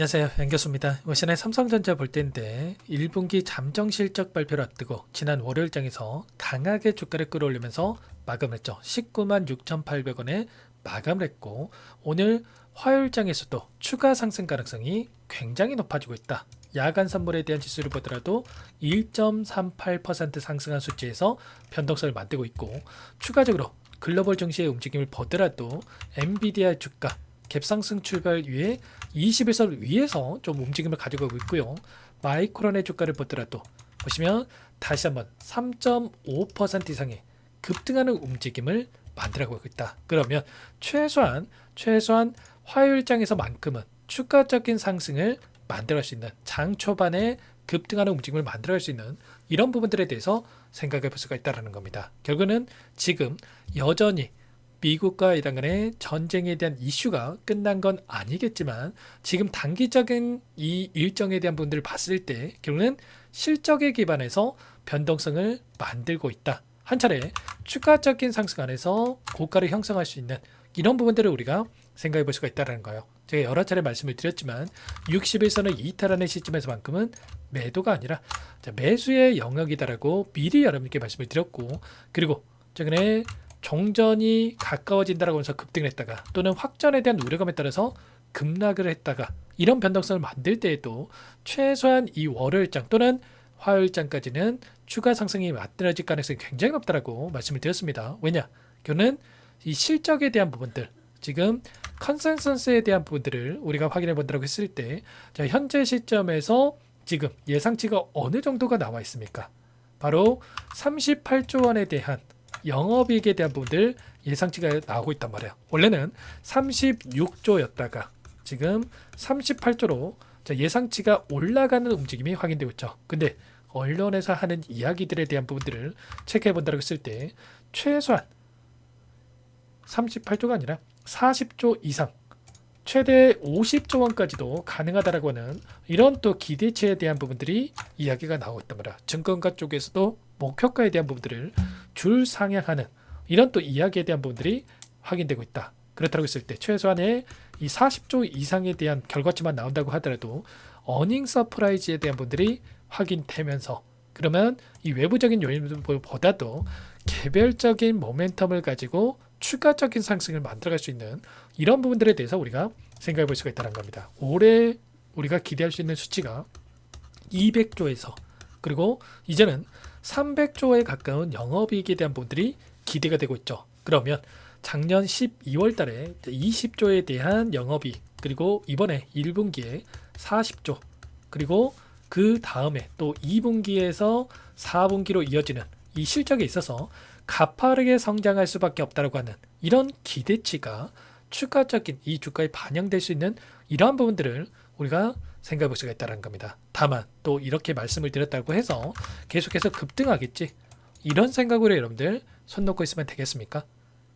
안녕하세요, 양교수입니다. 이번 시간에 삼성전자 볼 때인데 1분기 잠정 실적 발표를 앞두고 지난 월요일장에서 강하게 주가를 끌어올리면서 마감을 했죠. 19만 6,800원에 마감을 했고, 오늘 화요일장에서도 추가 상승 가능성이 굉장히 높아지고 있다. 야간 선물에 대한 지수를 보더라도 1.38% 상승한 수치에서 변동성을 만들고 있고, 추가적으로 글로벌 증시의 움직임을 보더라도 엔비디아 주가 갭상승 출발 위에 21선 위에서 좀 움직임을 가져가고 있고요. 마이크론의 주가를 보더라도 보시면 다시 한번 3.5% 이상의 급등하는 움직임을 만들어가고 있다. 그러면 최소한 화요일장에서만큼은 추가적인 상승을 만들어갈 수 있는, 장 초반에 급등하는 움직임을 만들어갈 수 있는 이런 부분들에 대해서 생각해 볼 수가 있다는 겁니다. 결국은 지금 여전히 미국과 이란 간의 전쟁에 대한 이슈가 끝난 건 아니겠지만, 지금 단기적인 이 일정에 대한 부분들을 봤을 때 결국은 실적에 기반해서 변동성을 만들고 있다. 한 차례 추가적인 상승 안에서 고가를 형성할 수 있는 이런 부분들을 우리가 생각해 볼 수가 있다는 거예요. 제가 여러 차례 말씀을 드렸지만 61선을 이탈하는 시점에서만큼은 매도가 아니라 매수의 영역이다라고 미리 여러분께 말씀을 드렸고, 그리고 최근에 종전이 가까워진다라고 해서 급등을 했다가 또는 확전에 대한 우려감에 따라서 급락을 했다가 이런 변동성을 만들 때에도 최소한 이 월요일장 또는 화요일장까지는 추가 상승이 만들어질 가능성이 굉장히 높다라고 말씀을 드렸습니다. 왜냐? 그는 이 실적에 대한 부분들, 지금 컨센서스에 대한 부분들을 우리가 확인해 본다고 했을 때, 자, 현재 시점에서 지금 예상치가 어느 정도가 나와 있습니까? 바로 38조 원에 대한 영업이익에 대한 부분들 예상치가 나오고 있단 말이에요. 원래는 36조였다가 지금 38조로 예상치가 올라가는 움직임이 확인되고 있죠. 근데 언론에서 하는 이야기들에 대한 부분들을 체크해 본다고 했을 때 최소한 38조가 아니라 40조 이상, 최대 50조 원까지도 가능하다라고 하는 이런 또 기대치에 대한 부분들이 이야기가 나오고 있단 말이야. 증권가 쪽에서도 목표가에 대한 부분들을 줄 상향하는 이런 또 이야기에 대한 부분들이 확인되고 있다. 그렇다고 했을 때 최소한의 이 40조 이상에 대한 결과치만 나온다고 하더라도 어닝 서프라이즈에 대한 부분들이 확인되면서, 그러면 이 외부적인 요인보다도 개별적인 모멘텀을 가지고 추가적인 상승을 만들어갈 수 있는 이런 부분들에 대해서 우리가 생각해 볼 수가 있다는 겁니다. 올해 우리가 기대할 수 있는 수치가 200조에서 그리고 이제는 300조에 가까운 영업이익에 대한 부분들이 기대가 되고 있죠. 그러면 작년 12월 달에 20조에 대한 영업이익, 그리고 이번에 1분기에 40조, 그리고 그 다음에 또 2분기에서 4분기로 이어지는 이 실적에 있어서 가파르게 성장할 수밖에 없다고 하는 이런 기대치가 추가적인 이 주가에 반영될 수 있는 이러한 부분들을 우리가 생각해 볼 수가 있다는 겁니다. 다만 또 이렇게 말씀을 드렸다고 해서 계속해서 급등하겠지, 이런 생각으로 여러분들 손 놓고 있으면 되겠습니까?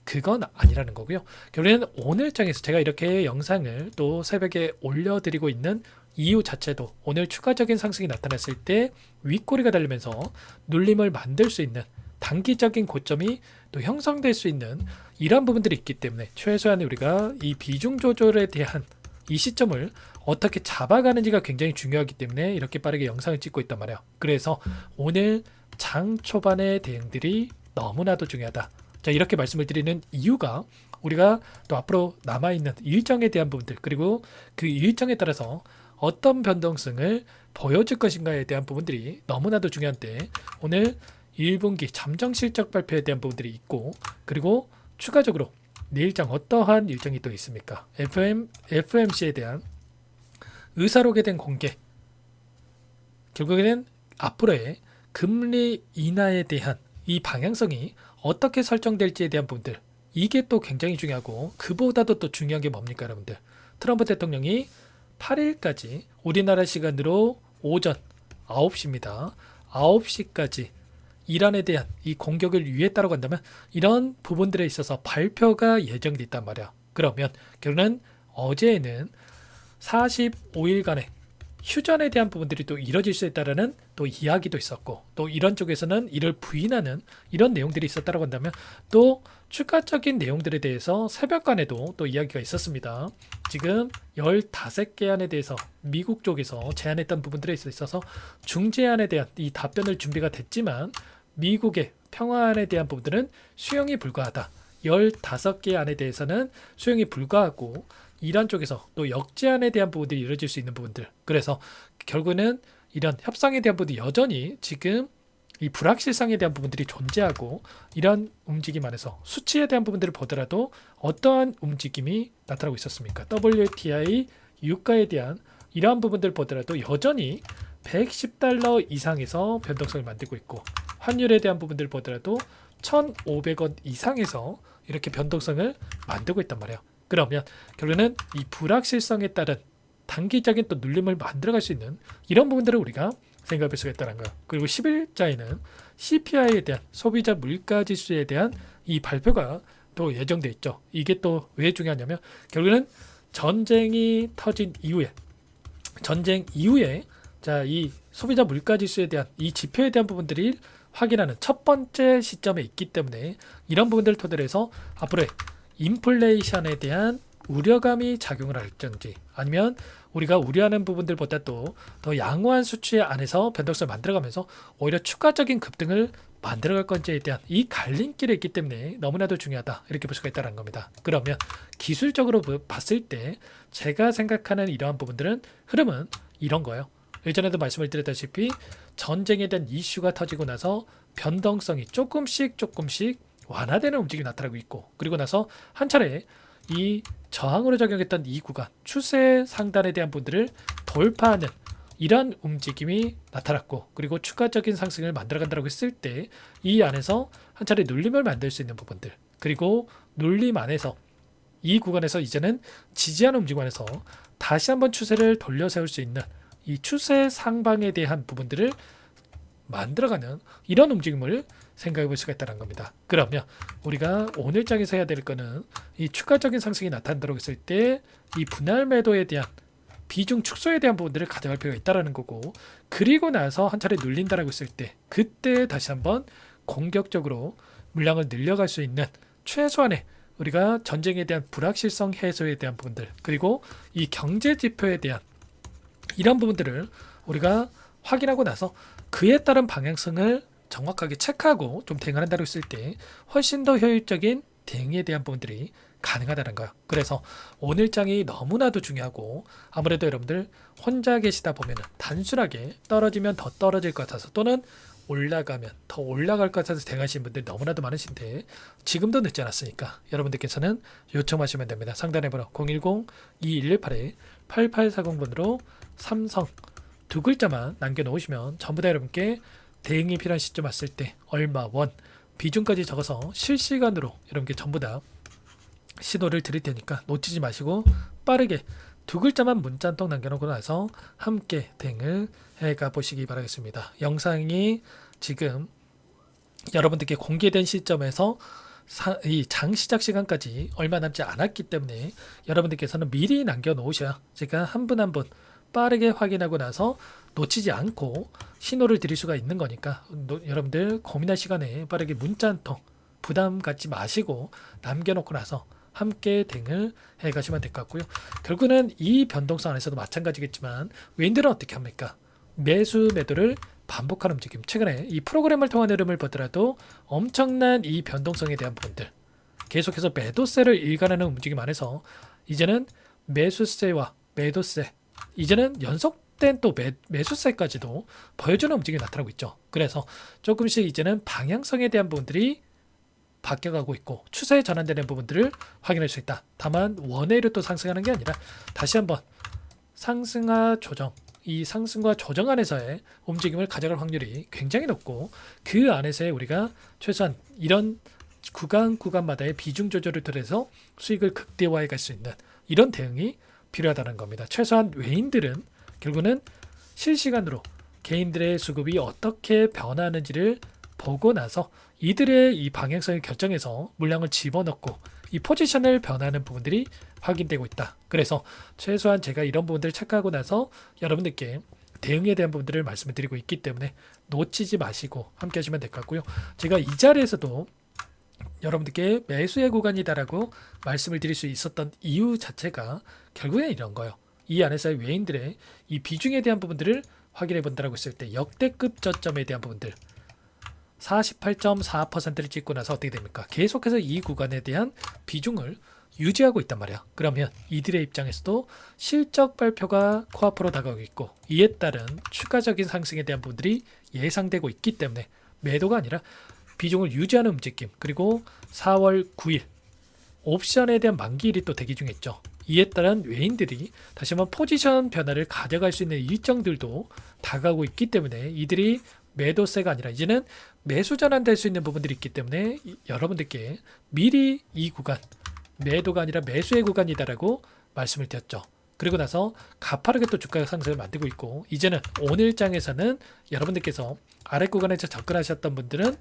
그건 아니라는 거고요. 결국에는 오늘장에서 제가 이렇게 영상을 또 새벽에 올려드리고 있는 이유 자체도 오늘 추가적인 상승이 나타났을 때 윗꼬리가 달리면서 눌림을 만들 수 있는 단기적인 고점이 또 형성될 수 있는 이러한 부분들이 있기 때문에 최소한 우리가 이 비중 조절에 대한 이 시점을 어떻게 잡아가는지가 굉장히 중요하기 때문에 이렇게 빠르게 영상을 찍고 있단 말이에요. 그래서 오늘 장 초반의 대응들이 너무나도 중요하다. 자, 이렇게 말씀을 드리는 이유가 우리가 또 앞으로 남아있는 일정에 대한 부분들, 그리고 그 일정에 따라서 어떤 변동성을 보여줄 것인가에 대한 부분들이 너무나도 중요한데, 오늘 1분기 잠정 실적 발표에 대한 부분들이 있고, 그리고 추가적으로 내일장 어떠한 일정이 또 있습니까? FOMC에 대한 의사록에 대한 공개, 결국에는 앞으로의 금리 인하에 대한 이 방향성이 어떻게 설정될지에 대한 부분들, 이게 또 굉장히 중요하고, 그보다도 또 중요한 게 뭡니까 여러분들? 트럼프 대통령이 8일까지 우리나라 시간으로 오전 9시입니다. 9시까지 이란에 대한 이 공격을 위했다고 한다면 이런 부분들에 있어서 발표가 예정돼 있단 말이야. 그러면 결국은 어제는 45일간의 휴전에 대한 부분들이 또 이뤄질 수 있다라는 또 이야기도 있었고, 또 이런 쪽에서는 이를 부인하는 이런 내용들이 있었다고 한다면, 또 추가적인 내용들에 대해서 새벽간에도 또 이야기가 있었습니다. 지금 15개 안에 대해서 미국 쪽에서 제안했던 부분들에 있어서 중재안에 대한 이 답변을 준비가 됐지만, 미국의 평화안에 대한 부분들은 수용이 불가하다. 15개 안에 대해서는 수용이 불가하고, 이란 쪽에서 또 역제안에 대한 부분들이 이루어질 수 있는 부분들, 그래서 결국은 이런 협상에 대한 부분이 여전히 지금 이 불확실성에 대한 부분들이 존재하고, 이런 움직임 안에서 수치에 대한 부분들을 보더라도 어떠한 움직임이 나타나고 있었습니까? WTI 유가에 대한 이러한 부분들을 보더라도 여전히 110달러 이상에서 변동성을 만들고 있고, 환율에 대한 부분들을 보더라도 1,500원 이상에서 이렇게 변동성을 만들고 있단 말이에요. 그러면 결국에는 이 불확실성에 따른 단기적인 또 눌림을 만들어갈 수 있는 이런 부분들을 우리가 생각해 볼 수가 있다는 거예요. 그리고 10일자에는 CPI에 대한 소비자 물가 지수에 대한 이 발표가 또 예정돼 있죠. 이게 또 왜 중요하냐면, 결국에는 전쟁이 터진 이후에 자, 이 소비자 물가 지수에 대한 이 지표에 대한 부분들이 확인하는 첫 번째 시점에 있기 때문에, 이런 부분들을 토대로 해서 앞으로의 인플레이션에 대한 우려감이 작용을 할지, 아니면 우리가 우려하는 부분들보다 또 더 양호한 수치 안에서 변동성을 만들어가면서 오히려 추가적인 급등을 만들어갈 건지에 대한 이 갈림길에 있기 때문에 너무나도 중요하다, 이렇게 볼 수가 있다는 겁니다. 그러면 기술적으로 봤을 때 제가 생각하는 이러한 부분들은 흐름은 이런 거예요. 예전에도 말씀을 드렸다시피 전쟁에 대한 이슈가 터지고 나서 변동성이 조금씩 완화되는 움직임이 나타나고 있고, 그리고 나서 한 차례 이 저항으로 작용했던 이 구간 추세 상단에 대한 부분들을 돌파하는 이런 움직임이 나타났고, 그리고 추가적인 상승을 만들어간다고 했을 때 이 안에서 한 차례 눌림을 만들 수 있는 부분들, 그리고 눌림 안에서 이 구간에서 이제는 지지하는 움직임 안에서 다시 한번 추세를 돌려 세울 수 있는 이 추세 상방에 대한 부분들을 만들어가는 이런 움직임을 생각해 볼 수가 있다는 겁니다. 그러면 우리가 오늘 장에서 해야 될 거는 이 추가적인 상승이 나타난다고 했을 때 이 분할 매도에 대한 비중 축소에 대한 부분들을 가져갈 필요가 있다는 거고, 그리고 나서 한 차례 눌린다라고 했을 때 그때 다시 한번 공격적으로 물량을 늘려갈 수 있는 최소한의 우리가 전쟁에 대한 불확실성 해소에 대한 부분들, 그리고 이 경제 지표에 대한 이런 부분들을 우리가 확인하고 나서 그에 따른 방향성을 정확하게 체크하고 좀 대응한다고 했을 때 훨씬 더 효율적인 대응에 대한 부분들이 가능하다는 거예요. 그래서 오늘 장이 너무나도 중요하고, 아무래도 여러분들 혼자 계시다 보면 단순하게 떨어지면 더 떨어질 것 같아서, 또는 올라가면 더 올라갈 것 같아서 대응하시는 분들이 너무나도 많으신데, 지금도 늦지 않았으니까 여러분들께서는 요청하시면 됩니다. 상단의 번호 010-2118-8840번으로 삼성 두 글자만 남겨놓으시면 전부 다 여러분께 대응이 필요한 시점 왔을 때 얼마 원 비중까지 적어서 실시간으로 여러분께 전부 다 신호를 드릴 테니까 놓치지 마시고 빠르게 두 글자만 문자 한 통 남겨놓고 나서 함께 대응을 해가 보시기 바라겠습니다. 영상이 지금 여러분들께 공개된 시점에서 이 장 시작 시간까지 얼마 남지 않았기 때문에 여러분들께서는 미리 남겨놓으셔야 제가 한 분 한 분 빠르게 확인하고 나서 놓치지 않고 신호를 드릴 수가 있는 거니까, 여러분들 고민할 시간에 빠르게 문자 한 통 부담 갖지 마시고 남겨놓고 나서 함께 대응을 해가시면 될 것 같고요. 결국은 이 변동성 안에서도 마찬가지겠지만 외인들은 어떻게 합니까? 매수 매도를 반복하는 움직임, 최근에 이 프로그램을 통한 흐름을 보더라도 엄청난 이 변동성에 대한 부분들, 계속해서 매도세를 일관하는 움직임 안에서 이제는 매수세와 매도세, 이제는 연속된 또 매수세까지도 보여주는 움직임이 나타나고 있죠. 그래서 조금씩 이제는 방향성에 대한 부분들이 바뀌어가고 있고 추세에 전환되는 부분들을 확인할 수 있다. 다만 원회로 또 상승하는 게 아니라 다시 한번 상승과 조정, 이 상승과 조정 안에서의 움직임을 가져갈 확률이 굉장히 높고, 그 안에서의 우리가 최소한 이런 구간마다의 비중 조절을 통해서 수익을 극대화해 갈 수 있는 이런 대응이 필요하다는 겁니다. 최소한 외인들은 결국은 실시간으로 개인들의 수급이 어떻게 변화하는지를 보고 나서 이들의 이 방향성을 결정해서 물량을 집어넣고 이 포지션을 변하는 부분들이 확인되고 있다. 그래서 최소한 제가 이런 부분들을 체크하고 나서 여러분들께 대응에 대한 부분들을 말씀을 드리고 있기 때문에 놓치지 마시고 함께 하시면 될 것 같고요. 제가 이 자리에서도 여러분들께 매수의 구간이다라고 말씀을 드릴 수 있었던 이유 자체가 결국엔 이런 거예요. 이 안에서의 외인들의 이 비중에 대한 부분들을 확인해 본다라고 했을 때 역대급 저점에 대한 부분들 48.4%를 찍고 나서 어떻게 됩니까? 계속해서 이 구간에 대한 비중을 유지하고 있단 말이야. 그러면 이들의 입장에서도 실적 발표가 코앞으로 다가오고 있고 이에 따른 추가적인 상승에 대한 부분들이 예상되고 있기 때문에 매도가 아니라 비중을 유지하는 움직임, 그리고 4월 9일 옵션에 대한 만기일이 또 대기 중에 있죠. 이에 따른 외인들이 다시 한번 포지션 변화를 가져갈 수 있는 일정들도 다가오고 있기 때문에 이들이 매도세가 아니라 이제는 매수 전환될 수 있는 부분들이 있기 때문에 여러분들께 미리 이 구간 매도가 아니라 매수의 구간이다라고 말씀을 드렸죠. 그리고 나서 가파르게 또 주가 상승을 만들고 있고 이제는 오늘 장에서는 여러분들께서 아래 구간에서 접근하셨던 분들은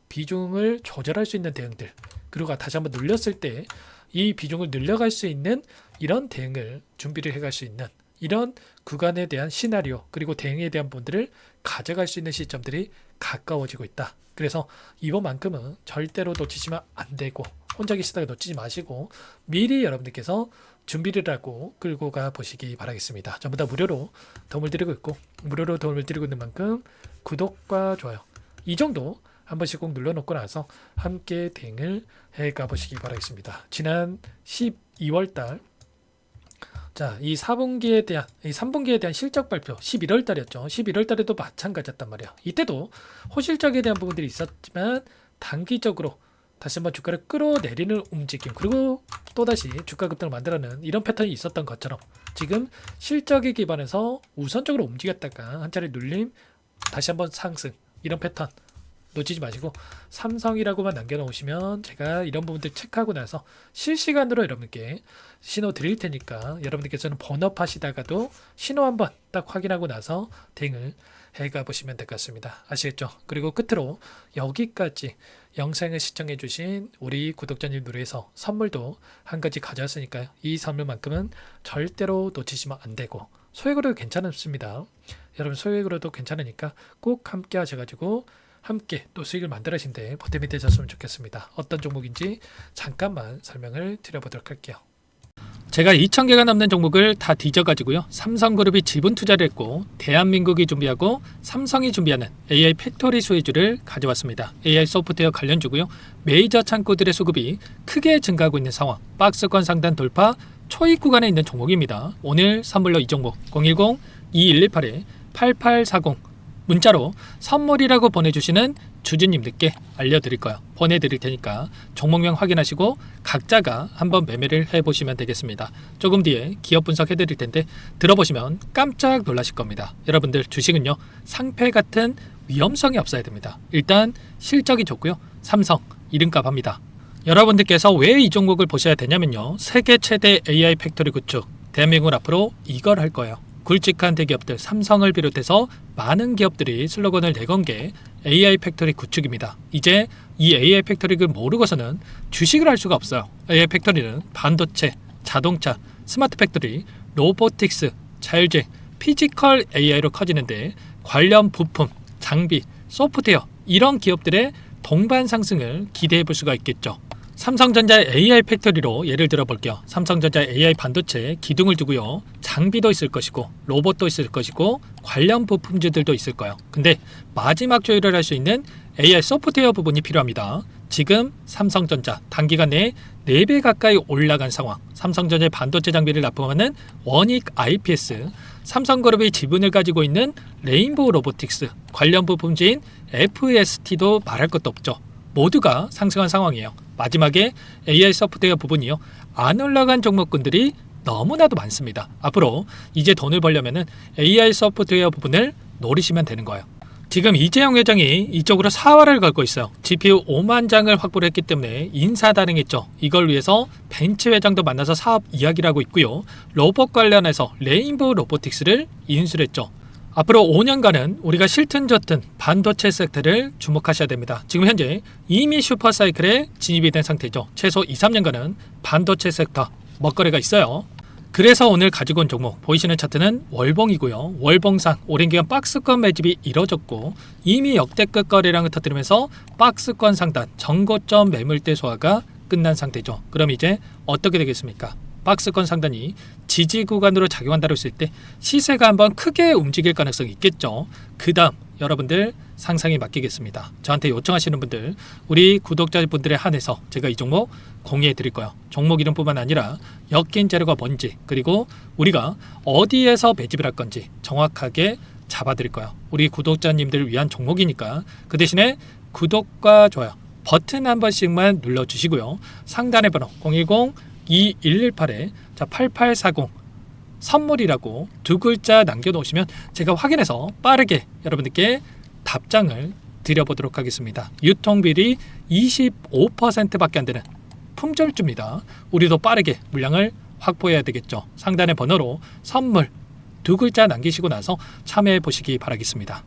비중을 조절할 수 있는 대응들, 그리고 다시 한번 눌렸을 때 이 비중을 늘려갈 수 있는 이런 대응을 준비를 해갈 수 있는 이런 구간에 대한 시나리오, 그리고 대응에 대한 부분들을 가져갈 수 있는 시점들이 가까워지고 있다. 그래서 이번만큼은 절대로 놓치시면 안 되고 혼자 계시다가 놓치지 마시고 미리 여러분들께서 준비를 하고 끌고 가 보시기 바라겠습니다. 전부 다 무료로 도움을 드리고 있고 무료로 도움을 드리고 있는 만큼 구독과 좋아요 이 정도 한 번씩 꼭 눌러놓고 나서 함께 대응을 해가 보시기 바라겠습니다. 지난 12월달 자, 이 4분기에 대한, 이 3분기에 대한 실적 발표 11월 달이었죠. 11월 달에도 마찬가지였단 말이야. 이때도 호실적에 대한 부분들이 있었지만 단기적으로 다시 한번 주가를 끌어내리는 움직임, 그리고 또다시 주가 급등을 만들어내는 이런 패턴이 있었던 것처럼 지금 실적에 기반해서 우선적으로 움직였다가 한 차례 눌림, 다시 한번 상승, 이런 패턴 놓치지 마시고 삼성이라고만 남겨놓으시면 제가 이런 부분들 체크하고 나서 실시간으로 여러분께 신호 드릴 테니까 여러분들께서는 본업 하시다가도 신호 한번 딱 확인하고 나서 대응을 해가 보시면 될 것 같습니다. 아시겠죠? 그리고 끝으로 여기까지 영상을 시청해 주신 우리 구독자님들 위해서 선물도 한 가지 가져왔으니까요. 이 선물만큼은 절대로 놓치시면 안 되고 소액으로도 괜찮습니다. 여러분 소액으로도 괜찮으니까 꼭 함께 하셔가지고 함께 또 수익을 만들어신데 보탬이 되셨으면 좋겠습니다. 어떤 종목인지 잠깐만 설명을 드려보도록 할게요. 제가 2,000개가 넘는 종목을 다 뒤져가지고요. 삼성그룹이 지분 투자를 했고 대한민국이 준비하고 삼성이 준비하는 AI 팩토리 수혜주를 가져왔습니다. AI 소프트웨어 관련주고요. 메이저 창구들의 수급이 크게 증가하고 있는 상황, 박스권 상단 돌파 초입 구간에 있는 종목입니다. 오늘 선물로 이 종목 010-2118-8840 문자로 선물이라고 보내주시는 주주님들께 알려드릴 거예요. 보내드릴 테니까 종목명 확인하시고 각자가 한번 매매를 해보시면 되겠습니다. 조금 뒤에 기업 분석해드릴 텐데 들어보시면 깜짝 놀라실 겁니다. 여러분들 주식은요 상패 같은 위험성이 없어야 됩니다. 일단 실적이 좋고요. 삼성 이름값 합니다. 여러분들께서 왜 이 종목을 보셔야 되냐면요. 세계 최대 AI 팩토리 구축, 대한민국은 앞으로 이걸 할 거예요. 굵직한 대기업들 삼성을 비롯해서 많은 기업들이 슬로건을 내건 게 AI 팩토리 구축입니다. 이제 이 AI 팩토리를 모르고서는 주식을 할 수가 없어요. AI 팩토리는 반도체, 자동차, 스마트 팩토리, 로보틱스, 자율주행, 피지컬 AI로 커지는데 관련 부품, 장비, 소프트웨어 이런 기업들의 동반 상승을 기대해 볼 수가 있겠죠. 삼성전자의 AI 팩토리로 예를 들어 볼게요. 삼성전자의 AI 반도체 기둥을 두고요. 장비도 있을 것이고 로봇도 있을 것이고 관련 부품주들도 있을 거예요. 근데 마지막 조율을 할 수 있는 AI 소프트웨어 부분이 필요합니다. 지금 삼성전자 단기간 내에 4배 가까이 올라간 상황, 삼성전자의 반도체 장비를 납품하는 원익 IPS, 삼성그룹이 지분을 가지고 있는 레인보우 로보틱스, 관련 부품주인 FST도 말할 것도 없죠. 모두가 상승한 상황이에요. 마지막에 AI 소프트웨어 부분이요. 안 올라간 종목군들이 너무나도 많습니다. 앞으로 이제 돈을 벌려면 AI 소프트웨어 부분을 노리시면 되는 거예요. 지금 이재용 회장이 이쪽으로 사활을 걸고 있어요. GPU 5만 장을 확보를 했기 때문에 인사단행했죠. 이걸 위해서 벤츠 회장도 만나서 사업 이야기를 하고 있고요. 로봇 관련해서 레인보우 로보틱스를 인수를 했죠. 앞으로 5년간은 우리가 싫든 좋든 반도체 섹터를 주목하셔야 됩니다. 지금 현재 이미 슈퍼사이클에 진입이 된 상태죠. 최소 2, 3년간은 반도체 섹터 먹거리가 있어요. 그래서 오늘 가지고 온 종목 보이시는 차트는 월봉이고요. 월봉상 오랜 기간 박스권 매집이 이뤄졌고 이미 역대급 거래량을 터뜨리면서 박스권 상단 전고점 매물대 소화가 끝난 상태죠. 그럼 이제 어떻게 되겠습니까? 박스권 상단이 지지 구간으로 작용한다고 했을 때 시세가 한번 크게 움직일 가능성이 있겠죠. 그 다음 여러분들 상상에 맡기겠습니다. 저한테 요청하시는 분들, 우리 구독자분들에 한해서 제가 이 종목 공유해 드릴 거예요. 종목 이름뿐만 아니라 엮인 재료가 뭔지, 그리고 우리가 어디에서 매집을 할 건지 정확하게 잡아 드릴 거예요. 우리 구독자님들을 위한 종목이니까 그 대신에 구독과 좋아요 버튼 한 번씩만 눌러주시고요. 상단의 번호 010-2118에 8840 선물이라고 두 글자 남겨놓으시면 제가 확인해서 빠르게 여러분들께 답장을 드려보도록 하겠습니다. 유통비리 25%밖에 안 되는 품절주입니다. 우리도 빠르게 물량을 확보해야 되겠죠. 상단의 번호로 선물 두 글자 남기시고 나서 참여해 보시기 바라겠습니다.